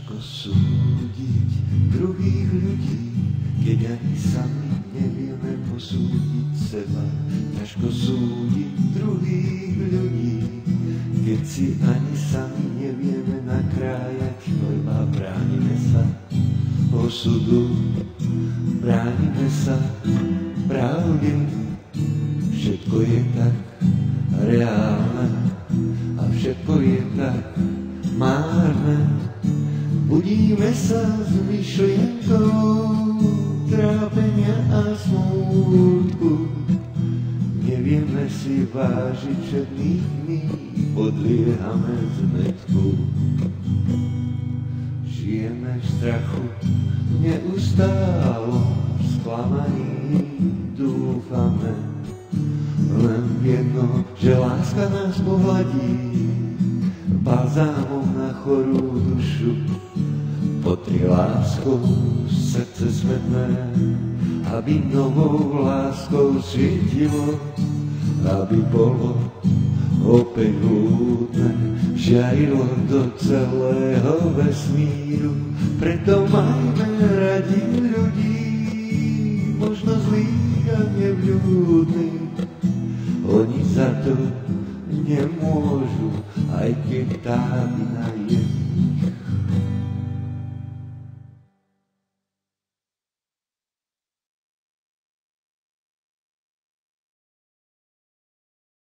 Ťažko súdiť druhých ľudí, keď ani sami nevieme posúdiť seba. Ťažko súdiť druhých ľudí, keď si ani sami nevieme nakrájať chleba. Bránime sa osudu, bránime sa pravde. Všetko je tak reálne a všetko je tak márne. Budíme sa s myšlienkou trápenia a smútku. Nevieme si vážiť všetných dní, podliehame zmetku. Žijeme v strachu, neustálo sklamaní, dúfame len v jedno, že láska nás pohľadí balzámom na chorú dušu. Potri láskou srdce svetné, aby novou láskou svietilo, aby bolo opäť húdne, žiarilo do celého vesmíru. Preto majme radi ľudí, možno zlých a nevľúdnych. Oni za to nemôžu, aj keď tá vina